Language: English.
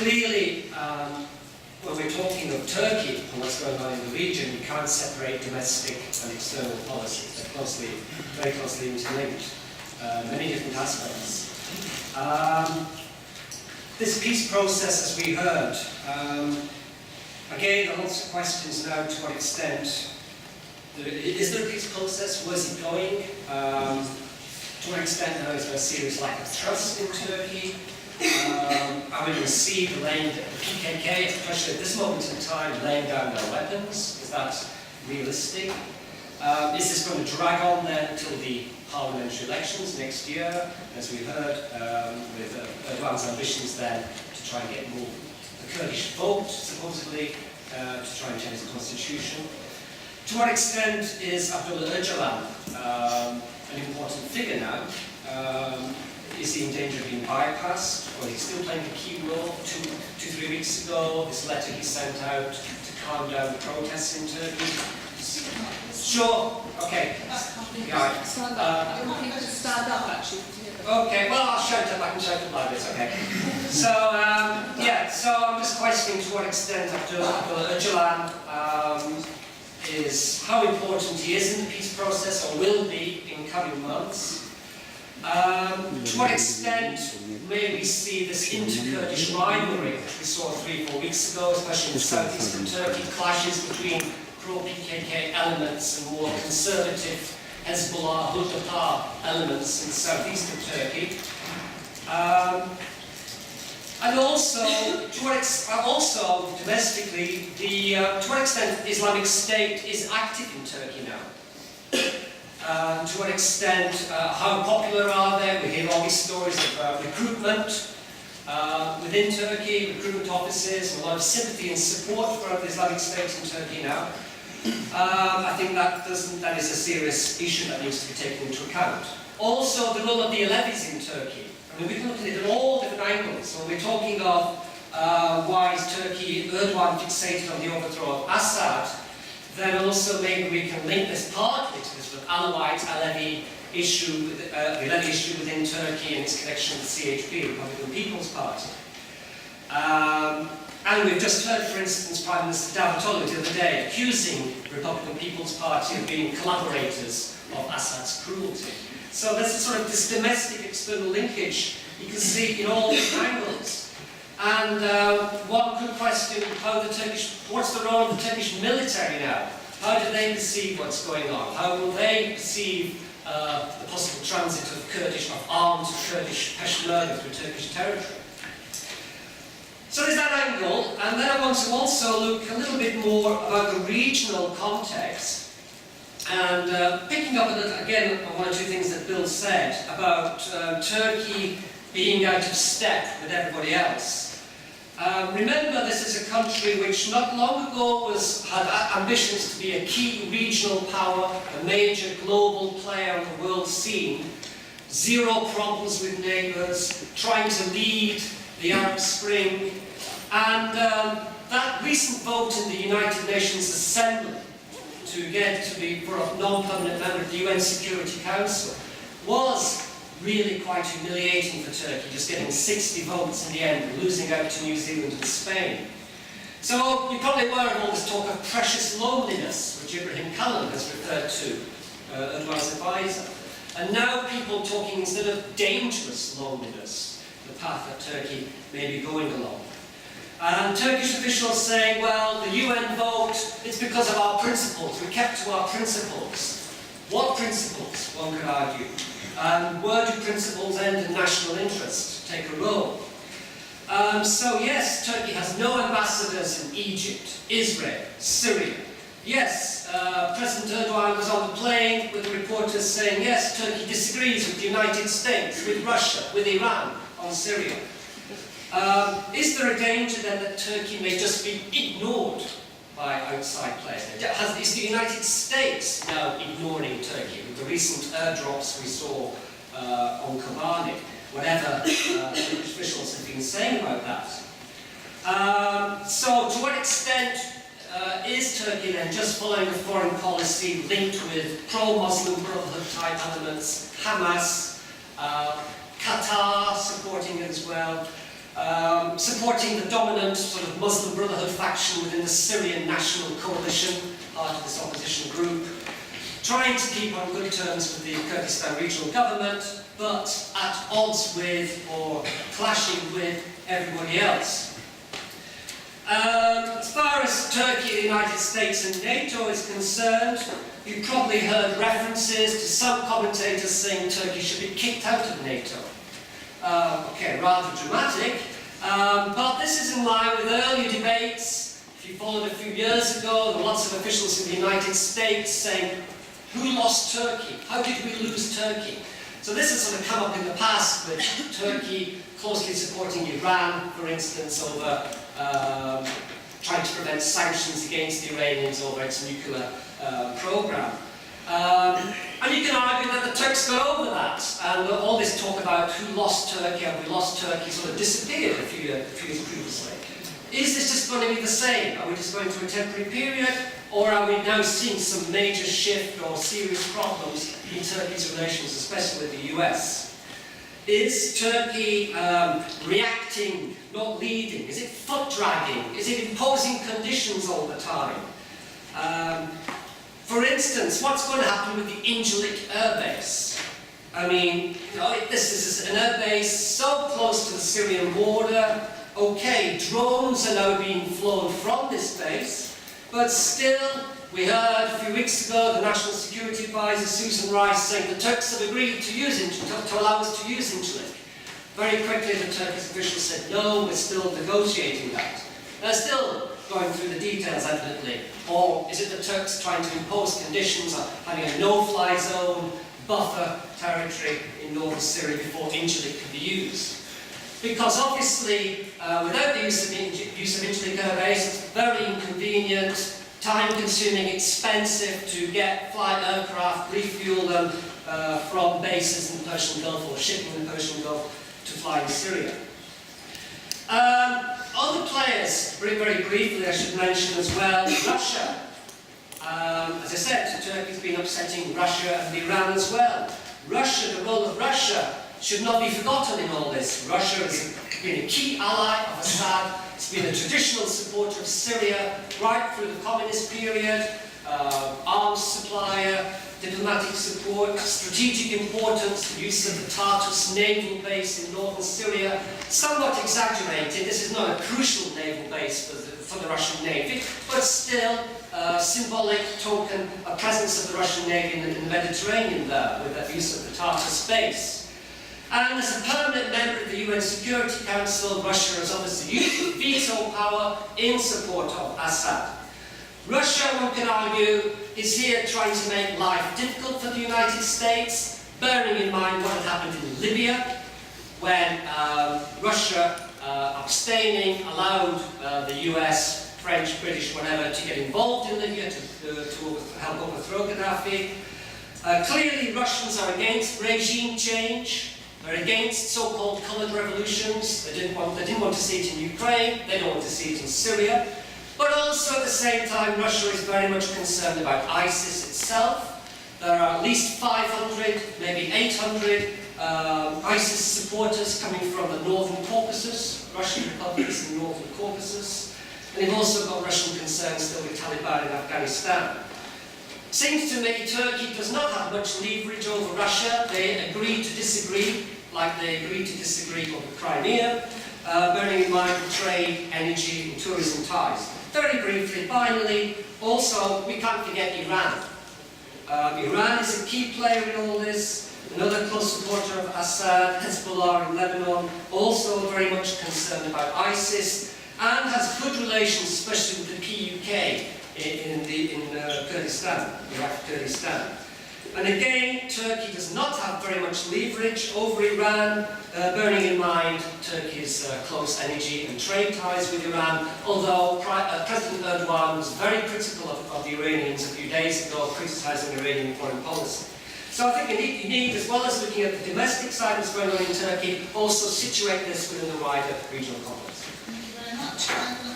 clearly, when we're talking of Turkey and what's going on in the region, we can't separate domestic and external policies. They're very closely interlinked. Many different aspects. This peace process, as we heard, again, there are lots of questions now to what extent. Is there a peace process? Where's it going? To what extent now is there a serious lack of trust in Turkey? Are we going to see the PKK, especially at this moment in time, laying down their weapons? Is that realistic? Is this going to drag on then until the parliamentary elections next year, as we heard, with Erdogan's ambitions then to try and get more the Kurdish vote, supposedly, to try and change the constitution? To what extent is Abdullah Öcalan an important figure now? Is he in danger of being bypassed, or is he still playing a key role? 2-3 weeks ago, this letter he sent out to calm down the protests in Turkey. Sure, okay. Yeah. Stand up. I want people to stand up, actually. Okay, well, I'll shout up. I can shout up like this, okay. So, yeah, so I'm just questioning to what extent Abdullah Öcalan is, how important he is in the peace process, or will be in coming months. To what extent may we see this inter-Kurdish rivalry, which we saw 3-4 weeks ago, especially in southeastern Turkey, clashes between pro-PKK elements and more conservative Hezbollah, Hudapar elements in southeastern Turkey. And also, domestically, to what extent Islamic State is active in Turkey now. To what extent, how popular are they? We hear all these stories of recruitment within Turkey, recruitment offices, a lot of sympathy and support for the Islamic State in Turkey now. I think that is a serious issue that needs to be taken into account. Also, the role of the Alevis in Turkey. I mean, we can look at it at all different angles. When we're talking of why is Turkey, Erdogan fixated on the overthrow of Assad, then also maybe we can link this partly to this sort of Alawite, Alevi issue, the Alevi issue within Turkey and its connection with the CHP, Republican People's Party. And we've just heard, for instance, Prime Minister Davutoglu the other day accusing the Republican People's Party of being collaborators of Assad's cruelty. So there's sort of this domestic external linkage you can see in all these angles. And one could question what's the role of the Turkish military now? How do they perceive what's going on? How will they perceive the possible transit of armed Kurdish Peshmerga through Turkish territory? So there's that angle, and then I want to also look a little bit more about the regional context, and picking up again on one or two things that Bill said about Turkey being out of step with everybody else. Remember, this is a country which not long ago had ambitions to be a key regional power, a major global player on the world scene, zero problems with neighbours, trying to lead the Arab Spring, and that recent vote in the United Nations Assembly to get to be for a non-permanent member of the UN Security Council was really quite humiliating for Turkey, just getting 60 votes in the end and losing out to New Zealand and Spain. So you're probably aware of all this talk of precious loneliness, which Ibrahim Kalin has referred to, Erdogan's advisor. And now people talking instead of dangerous loneliness, the path that Turkey may be going along. And Turkish officials saying, well, the UN vote, it's because of our principles. We kept to our principles. What principles, one could argue? And where do principles end in national interest take a role? So yes, Turkey has no ambassadors in Egypt, Israel, Syria. Yes, President Erdogan was on the plane with reporters saying, yes, Turkey disagrees with the United States, with Russia, with Iran on Syria. Is there a danger then that Turkey may just be ignored by outside players? Is the United States now ignoring Turkey with the recent airdrops we saw on Kobani? Whatever Turkish officials have been saying about that. So to what extent is Turkey then just following a foreign policy linked with pro-Muslim Brotherhood type elements, Hamas, Qatar supporting it as well? supporting the dominant sort of Muslim Brotherhood faction within the Syrian National Coalition, part of this opposition group, trying to keep on good terms with the Kurdistan regional government, but at odds with or clashing with everybody else. As far as Turkey, the United States and NATO is concerned, you've probably heard references to some commentators saying Turkey should be kicked out of NATO. Okay, rather dramatic, but this is in line with earlier debates. If you followed a few years ago, there were lots of officials in the United States saying, who lost Turkey? How did we lose Turkey? So this has sort of come up in the past with Turkey closely supporting Iran, for instance, over trying to prevent sanctions against the Iranians over its nuclear program. And you can argue that the Turks got over that, and all this talk about who lost Turkey, have we lost Turkey, sort of disappeared a few years previously. Is this just going to be the same? Are we just going through a temporary period, or are we now seeing some major shift or serious problems in Turkey's relations, especially with the US? Is Turkey reacting, not leading? Is it foot-dragging? Is it imposing conditions all the time? For instance, what's going to happen with the Incirlik air base? I mean, you know, this is an air base so close to the Syrian border. Okay, drones are now being flown from this base, but still, we heard a few weeks ago the National Security Advisor Susan Rice saying the Turks have agreed to allow us to use Incirlik. Very quickly, the Turkish officials said, no, we're still negotiating that. They're still going through the details, evidently. Or is it the Turks trying to impose conditions of having a no-fly zone, buffer territory in northern Syria before Incirlik can be used? Because obviously, without the use of Incirlik air base, it's very inconvenient, time-consuming, expensive to fly aircraft, refuel them from bases in the Persian Gulf or shipping in the Persian Gulf to fly in Syria. Other players, very briefly I should mention as well, Russia. As I said, Turkey's been upsetting Russia and Iran as well. Russia, the role of Russia should not be forgotten in all this. Russia has been a key ally of Assad. It's been a traditional supporter of Syria right through the communist period, arms supplier, diplomatic support, strategic importance, the use of the Tartus naval base in northern Syria, somewhat exaggerated. This is not a crucial naval base for the Russian Navy, but still symbolic token, a presence of the Russian Navy in the Mediterranean there, with the use of the Tartus base. And as a permanent member of the UN Security Council, Russia has obviously used veto power in support of Assad. Russia, one can argue, is here trying to make life difficult for the United States, bearing in mind what had happened in Libya, when Russia, abstaining, allowed the US, French, British, whatever, to get involved in Libya to help overthrow Gaddafi. Clearly, Russians are against regime change. They're against so-called coloured revolutions. They didn't want to see it in Ukraine. They don't want to see it in Syria. But also at the same time, Russia is very much concerned about ISIS itself. There are at least 500, maybe 800 ISIS supporters coming from the northern Caucasus, Russian republics in the northern Caucasus. And they've also got Russian concerns still with Taliban in Afghanistan. Seems to me Turkey does not have much leverage over Russia. They agree to disagree, like they agreed to disagree over Crimea, bearing in mind trade, energy and tourism ties. Very briefly, finally, also we can't forget Iran. Iran is a key player in all this, another close supporter of Assad, Hezbollah in Lebanon, also very much concerned about ISIS, and has good relations, especially with the PUK, in Kurdistan, Iraq, Kurdistan. And again, Turkey does not have very much leverage over Iran, bearing in mind Turkey's close energy and trade ties with Iran, although President Erdogan was very critical of the Iranians a few days ago, criticising Iranian foreign policy. So I think you need, as well as looking at the domestic side that's going on in Turkey, also situate this within the wider regional context. Thank you very much.